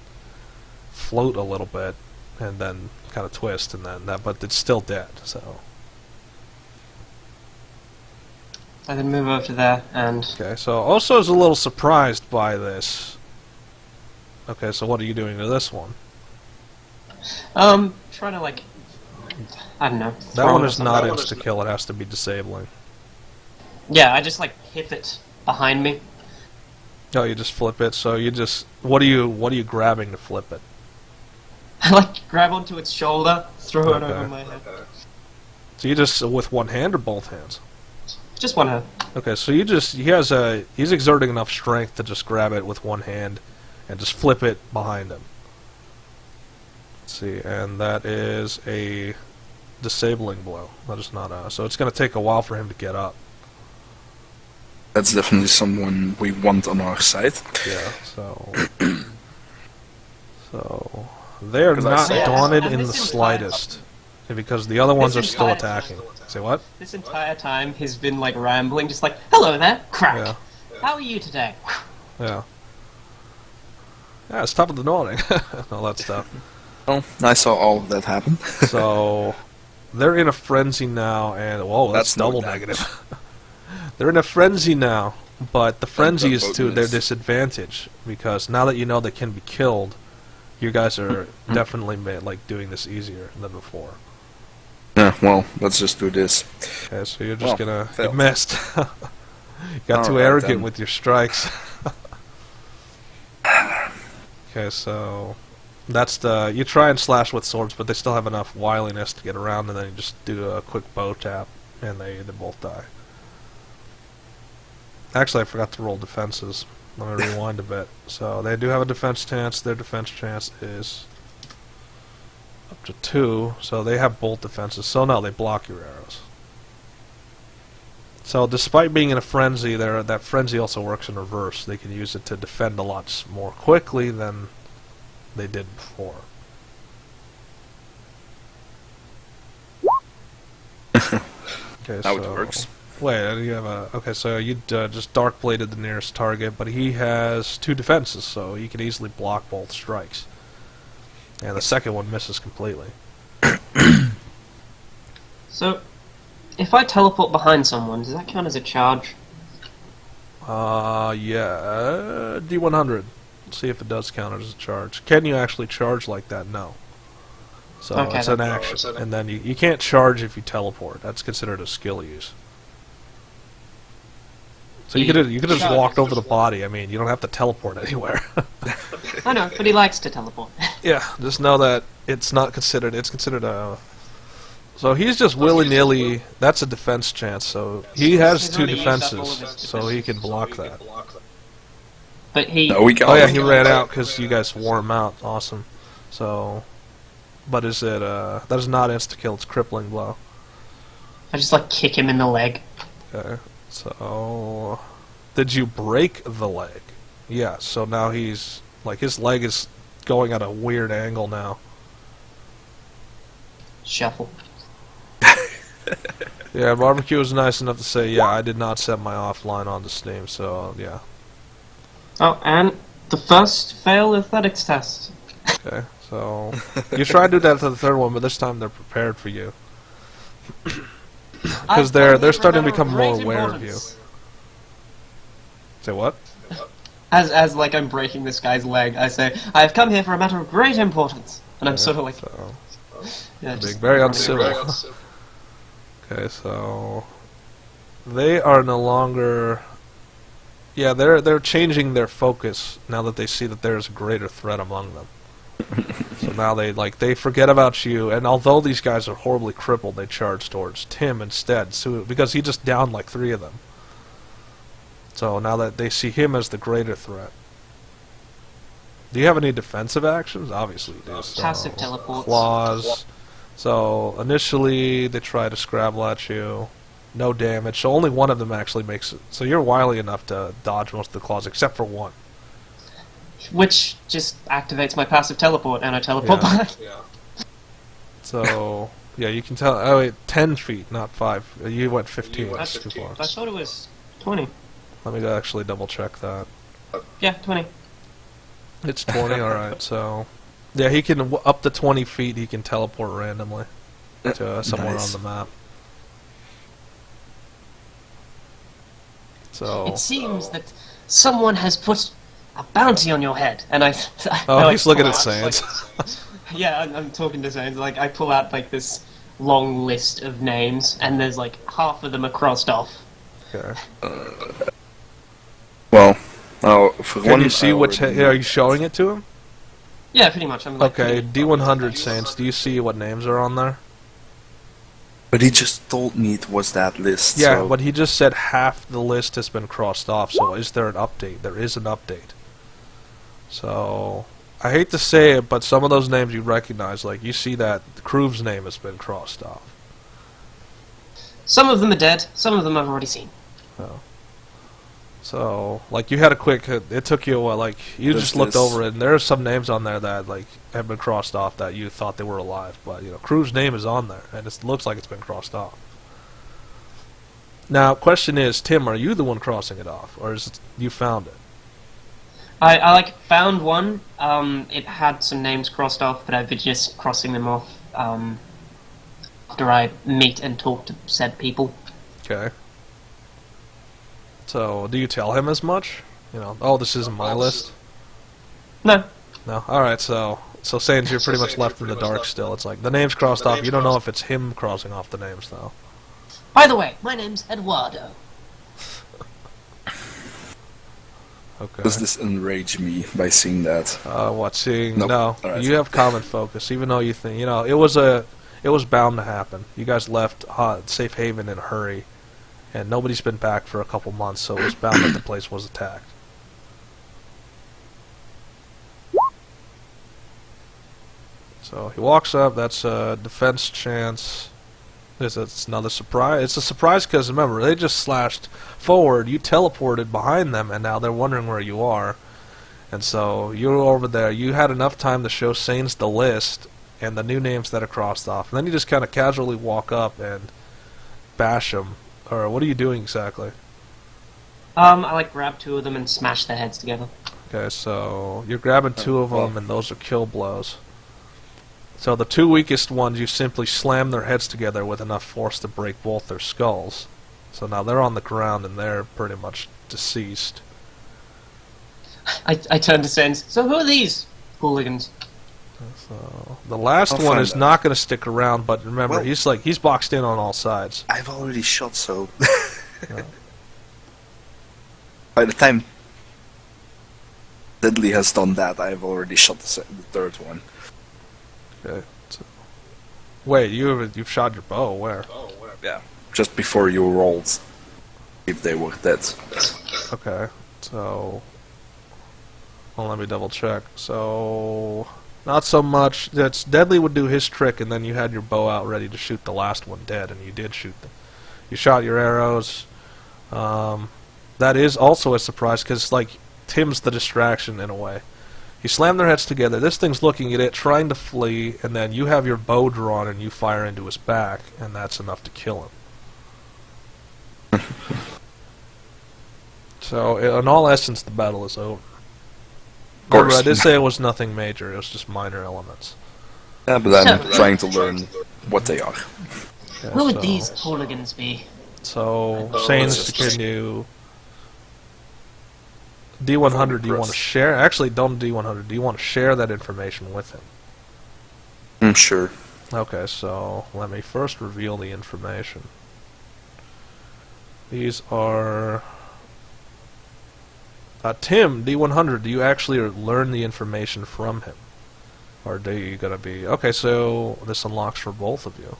float a little bit, and then kind of twist, and then but it's still dead, so. I then move over to there, and... Okay, so also is a little surprised by this. Okay, so what are you doing to this one? Trying to, like, I don't know. That one is not insta-kill, it has to be disabling. Yeah, I just, like, hit it behind me. Oh, you just flip it, so you just... What are you grabbing to flip it? I, like, grab onto its shoulder, throw it over my head. So you just, with one hand or both hands? Just one hand. Okay, so he's exerting enough strength to just grab it with one hand and just flip it behind him. Let's see, and that is a disabling blow. That is not a... So it's going to take a while for him to get up. That's definitely someone we want on our side. Yeah, so... So... They are not daunted in the slightest. Because the other ones are still attacking. Say what? This entire time he's been, like, rambling, just like, hello there, crack. Yeah. How are you today? Yeah. Yeah, it's top of the morning. All that stuff. Well, I saw all of that happen. So, they're in a frenzy now, and whoa, that's double negative. They're in a frenzy now, but the frenzy is to their disadvantage because now that you know they can be killed, you guys are definitely doing this easier than before. Yeah, well, let's just do this. Okay, so you're just gonna... You missed. You got too arrogant with your strikes. Okay, so... That's the... You try and slash with swords, but they still have enough wiliness to get around, and then you just do a quick bow tap, and they both die. Actually, I forgot to roll defenses. Let me rewind a bit. So, they do have a defense chance. Their defense chance is... up to 2, so they have bolt defenses. So no, they block your arrows. So despite being in a frenzy, that frenzy also works in reverse. They can use it to defend a lot more quickly than they did before. Okay, now it works. Wait, you have a... Okay, so you just dark bladed the nearest target, but he has 2 defenses, so he can easily block both strikes. And the second one misses completely. So, if I teleport behind someone, does that count as a charge? Yeah. D100. See if it does count as a charge. Can you actually charge like that? No. So Okay, it's an action. And then you can't charge if you teleport. That's considered a skill use. So you could have just walked over the body. I mean, you don't have to teleport anywhere. I know, but he likes to teleport. Yeah, just know that it's not considered. It's considered a. So he's just willy-nilly. That's a defense chance. So he has 2 defenses, so he can block that. But he. No, we Oh yeah, he ran out because you guys wore him out. Awesome. So, but is it? That is not insta kill. It's crippling blow. I just like kick him in the leg. Okay. So, did you break the leg? Yeah. So now he's like his leg is going at a weird angle now. Shuffle. Yeah, Barbecue was nice enough to say, yeah, I did not set my offline onto Steam, so yeah. Oh, and the first failed athletics test. Okay, so you try to do that to the third one, but this time they're prepared for you. Because they're starting to become more aware of you. Say what? As like I'm breaking this guy's leg, I say, I have come here for a matter of great importance. And I'm sort of like... So, yeah, being very uncivil. Okay, so... They are no longer... Yeah, they're changing their focus now that they see that there's a greater threat among them. So now they forget about you, and although these guys are horribly crippled, they charge towards Tim instead, so, because he just downed like 3 of them. So now that they see him as the greater threat. Do you have any defensive actions? Obviously you do. So, passive teleports. Claws. So initially they try to scrabble at you. No damage. So only one of them actually makes it. So you're wily enough to dodge most of the claws, except for one. Which just activates my passive teleport, and I teleport back. Yeah. So, yeah, you can tell. Oh, wait, 10 feet, not 5. You went 15. That's too close. I thought it was 20. Let me actually double check that. Yeah, 20. It's 20, alright, so... Yeah, he can, up to 20 feet, he can teleport randomly to somewhere on the map. So... It seems that someone has put a bounty on your head, and I... Oh, he's looking at Sans. Yeah, I'm talking to Sans. Like, I pull out, like, this long list of names, and there's, like, half of them are crossed off. Okay. Well, for Can you see which... Are you showing it to him? Yeah, pretty much. I'm like, okay, D100 Saints, do you see what names are on there? But he just told me it was that list. Yeah, so. but he just said half the list has been crossed off, so is there an update? There is an update. So, I hate to say it, but some of those names you recognize, like, you see that Kruv's name has been crossed off. Some of them are dead, some of them I've already seen. Oh. So, like, you had a quick... It took you a while, like, you just looked over it, and there are some names on there that, like, have been crossed off that you thought they were alive. But, you know, Kruv's name is on there, and it looks like it's been crossed off. Now, question is, Tim, are you the one crossing it off, or is it you found it? I like, found one. It had some names crossed off, but I've been just crossing them off, after I meet and talk to said people. Okay. So, do you tell him as much? You know, oh, this isn't my list? No. No? Alright, so saying you're pretty much left in the dark still. It's like, the name's crossed off, you don't know if it's him crossing off the names, though. By the way, my name's Eduardo. Okay. Does this enrage me by seeing that? What, seeing? Nope. No. Alright. You have common focus, even though you think, you know, it was bound to happen. You guys left Safe Haven in a hurry, and nobody's been back for a couple months, so it was bound that the place was attacked. So he walks up, that's a defense chance. It's another surprise. It's a surprise because, remember, they just slashed forward, you teleported behind them, and now they're wondering where you are. And so you're over there, you had enough time to show Sanes the list and the new names that are crossed off. And then you just kind of casually walk up and bash them. Or what are you doing exactly? I grab two of them and smash their heads together. Okay, so you're grabbing two of them, and those are kill blows. So the two weakest ones, you simply slam their heads together with enough force to break both their skulls. So now they're on the ground, and they're pretty much deceased. I turn to Sens. So who are these hooligans? So the last I'll one find is out. not going to stick around, but remember, Well- he's boxed in on all sides. I've already shot, so... Yeah. By the time Deadly has done that, I've already shot the third one. Okay. So, wait, you've shot your bow? Where? Yeah. Just before you rolled, if they were dead. Okay. So, well, let me double check. So, not so much. That's Deadly would do his trick, and then you had your bow out ready to shoot the last one dead, and you did shoot them. You shot your arrows. That is also a surprise because, like, Tim's the distraction in a way. You slam their heads together. This thing's looking at it, trying to flee, and then you have your bow drawn and you fire into his back, and that's enough to kill him. So, in all essence, the battle is over. Of course. Remember, I did say it was nothing major. It was just minor elements. Yeah, but I'm trying to learn what they are. Okay, Who would so- these hooligans be? So, Sanes, can you... D100, do you want to share? Actually, don't D100. Do you want to share that information with him? I'm sure. Okay, so let me first reveal the information. These are... Tim, D100, do you actually learn the information from him? Or do you gotta be... Okay, so this unlocks for both of you.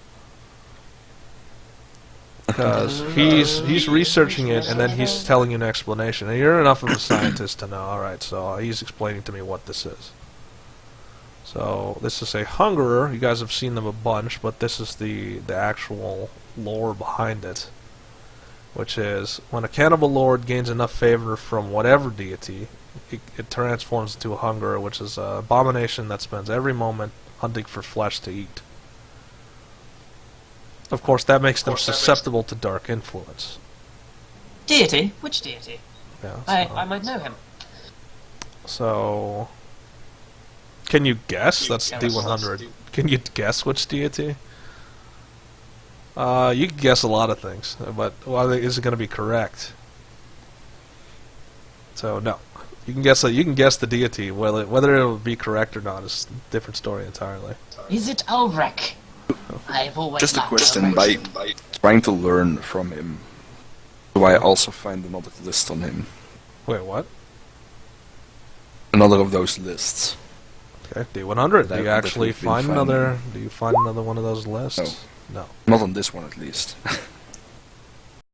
Because he's researching it, and then he's telling you an explanation. And you're enough of a scientist to know, alright, so he's explaining to me what this is. So, this is a Hungerer. You guys have seen them a bunch, but this is the actual lore behind it. Which is, when a cannibal lord gains enough favor from whatever deity, it transforms into a Hungerer, which is an abomination that spends every moment hunting for flesh to eat. Of course, that makes them susceptible to dark influence. Deity? Which deity? Yeah, I might know him. So, can you guess? That's D100. Can you guess which deity? You can guess a lot of things, but is it going to be correct? So no, you can guess. You can guess the deity. Whether it will be correct or not is a different story entirely. Is it Ulrich? I've always Just a loved question, Ulrich. by trying to learn from him, do I also find another list on him? Wait, what? Another of those lists? Okay, D100. Do That- you that actually we've been find finding. another? Do you find another one of those lists? No. Not on this one, at least.